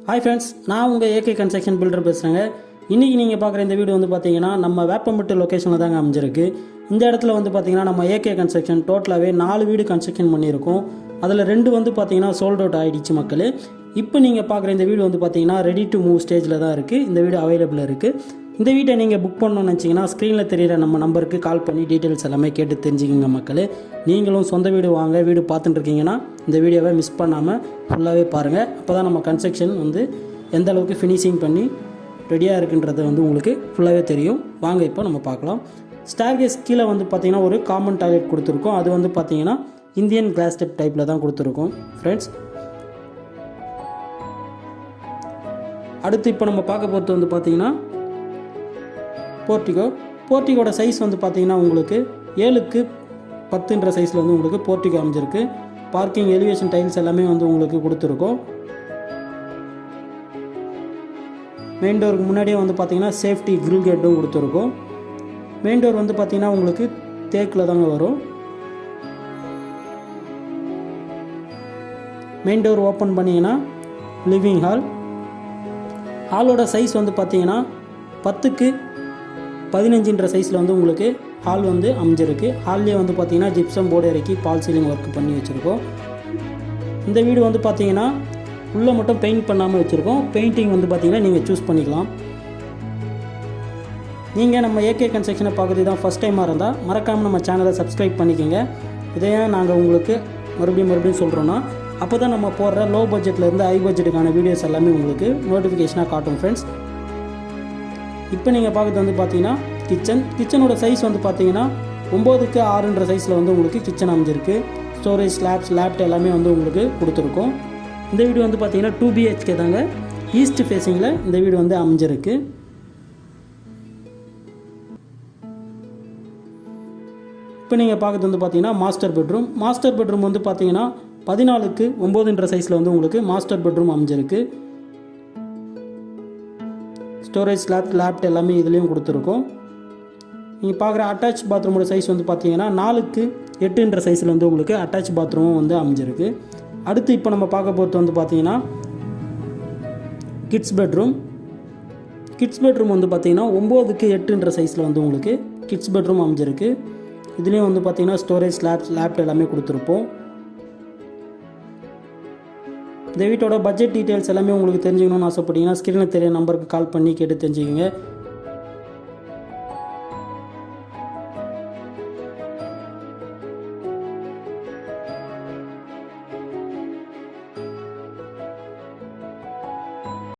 Hi friends, நான் உங்கள் AK construction filter பேசுகிறேங்க. இன்றைக்கி நீங்கள் பார்க்குற இந்த வீடு வந்து பார்த்தீங்கன்னா நம்ம வேப்பம்பட்டு லொக்கேஷனில் தாங்க அமைஞ்சிருக்கு. இந்த இடத்துல வந்து பார்த்தீங்கன்னா நம்ம ஏகே கன்ஸ்ட்ரக்ஷன் டோட்டலாகவே 4 வீடு கன்ஸ்ட்ரக்ஷன் பண்ணியிருக்கோம். அதில் 2 வந்து பார்த்தீங்கன்னா சோல்ட் அவுட் ஆகிடுச்சு மக்கள். இப்போ நீங்கள் பார்க்குற இந்த வீடு வந்து பார்த்தீங்கன்னா ரெடி டு மூவ் ஸ்டேஜில் தான் இருக்குது. இந்த வீடு அவைலபிள் இருக்குது. இந்த வீட்டை நீங்கள் புக் பண்ணணும்னு நினச்சிங்கன்னா ஸ்க்ரீனில் தெரிகிற நம்ம நம்பருக்கு கால் பண்ணி டீட்டெயில்ஸ் எல்லாமே கேட்டு தெரிஞ்சுக்கோங்க மக்கள். நீங்களும் சொந்த வீடு வாங்க வீடு பார்த்துட்டு இருக்கீங்கன்னா இந்த வீடியோவை மிஸ் பண்ணாமல் ஃபுல்லாகவே பாருங்கள். அப்போ தான் நம்ம கன்ஸ்ட்ரக்ஷன் வந்து எந்த அளவுக்கு ஃபினிஷிங் பண்ணி ரெடியாக இருக்குன்றது வந்து உங்களுக்கு ஃபுல்லாகவே தெரியும். வாங்க இப்போ நம்ம பார்க்கலாம். ஸ்டேர்கேஸ் கீழே வந்து பார்த்திங்கன்னா ஒரு காமன் டாய்லெட் கொடுத்துருக்கோம். அது வந்து பார்த்திங்கன்னா இந்தியன் கிளாஸ் ஸ்டெப் டைப்பில் தான் கொடுத்துருக்கோம் ஃப்ரெண்ட்ஸ். அடுத்து இப்போ நம்ம பார்க்க போகிறது வந்து பார்த்திங்கன்னா போர்ட்டிகோட சைஸ் வந்து பார்த்திங்கன்னா உங்களுக்கு 7க்கு 10ன்ற சைஸில் வந்து உங்களுக்கு போர்ட்டிகோ அமைஞ்சிருக்கு. பார்க்கிங் எலிவேஷன் டைல்ஸ் எல்லாமே வந்து உங்களுக்கு கொடுத்துருக்கோம். மெயின் டோருக்கு முன்னாடியே வந்து பார்த்திங்கன்னா சேஃப்டி கிரில் கேட்டும் கொடுத்துருக்கோம். மெயின் டோர் வந்து பார்த்திங்கன்னா உங்களுக்கு தேக்கில் தாங்க வரும். மெயின் டோர் ஓப்பன் பண்ணிங்கன்னா லிவிங் ஹாலோட சைஸ் வந்து பார்த்திங்கன்னா 10க்கு 15ன்ற சைஸில் வந்து உங்களுக்கு ஹால் வந்து அமைஞ்சிருக்கு. ஹால்லேயே வந்து பார்த்திங்கன்னா ஜிப்சம் போர்டு இறக்கி பால் சீலிங் ஒர்க் பண்ணி வச்சுருக்கோம். இந்த வீடு வந்து பார்த்திங்கன்னா உள்ளே மட்டும் பெயிண்ட் பண்ணாமல் வச்சுருக்கோம். பெயிண்டிங் வந்து பார்த்திங்கன்னா நீங்கள் சூஸ் பண்ணிக்கலாம். நீங்கள் நம்ம ஏகே கன்ஸ்ட்ரக்ஷனை பார்க்குறது தான் ஃபஸ்ட் டைமாக இருந்தால் மறக்காமல் நம்ம சேனலை சப்ஸ்கிரைப் பண்ணிக்கோங்க. இதையே நாங்கள் உங்களுக்கு மறுபடியும் சொல்கிறோன்னா அப்போ தான் நம்ம போடுற லோ பட்ஜெட்லேருந்து ஹை பட்ஜெட்டுக்கான வீடியோஸ் எல்லாமே உங்களுக்கு நோட்டிஃபிகேஷனாக காட்டும் ஃப்ரெண்ட்ஸ். இப்போ நீங்கள் பார்க்குறது வந்து பார்த்தீங்கன்னா கிச்சனோட சைஸ் வந்து பார்த்தீங்கன்னா 9க்கு 6ன்ற சைஸில் வந்து உங்களுக்கு கிச்சன் அமைஞ்சிருக்கு. ஸ்டோரேஜ் லேப்ட் எல்லாமே வந்து உங்களுக்கு கொடுத்துருக்கோம். இந்த வீடு வந்து பார்த்தீங்கன்னா 2 BHK தாங்க. ஈஸ்ட் ஃபேஸிங்கில் இந்த வீடு வந்து அமைஞ்சிருக்கு. இப்போ நீங்கள் பார்க்குறது வந்து பார்த்தீங்கன்னா மாஸ்டர் பெட்ரூம் வந்து பார்த்தீங்கன்னா 14க்கு 9ன்ற சைஸில் வந்து உங்களுக்கு மாஸ்டர் பெட்ரூம் அமைஞ்சிருக்கு. ஸ்டோரேஜ் லேப்ட் எல்லாமே இதுலேயும் கொடுத்துருக்கோம். நீங்கள் பார்க்குற அட்டாச் பாத்ரூமோட சைஸ் வந்து பார்த்தீங்கன்னா 4க்கு 8ன்ற சைஸில் வந்து உங்களுக்கு அட்டாச் பாத்ரூமும் வந்து அமைஞ்சிருக்கு. அடுத்து இப்போ நம்ம பார்க்க போகிறது வந்து பார்த்தீங்கன்னா கிட்ஸ் பெட்ரூம் வந்து பார்த்தீங்கன்னா 9க்கு 8ன்ற சைஸில் வந்து உங்களுக்கு கிட்ஸ் பெட்ரூம் அமைஞ்சிருக்கு. இதுலேயும் வந்து பார்த்தீங்கன்னா ஸ்டோரேஜ் லேப்ட் எல்லாமே கொடுத்துருப்போம். இந்த வீட்டோட பட்ஜெட் டீட்டெயில்ஸ் எல்லாமே உங்களுக்கு தெரிஞ்சுக்கணும்னு ஆசைப்பட்டீங்கன்னா ஸ்க்ரீனில் தெரிய நம்பருக்கு கால் பண்ணி கேட்டு தெரிஞ்சுக்கோங்க.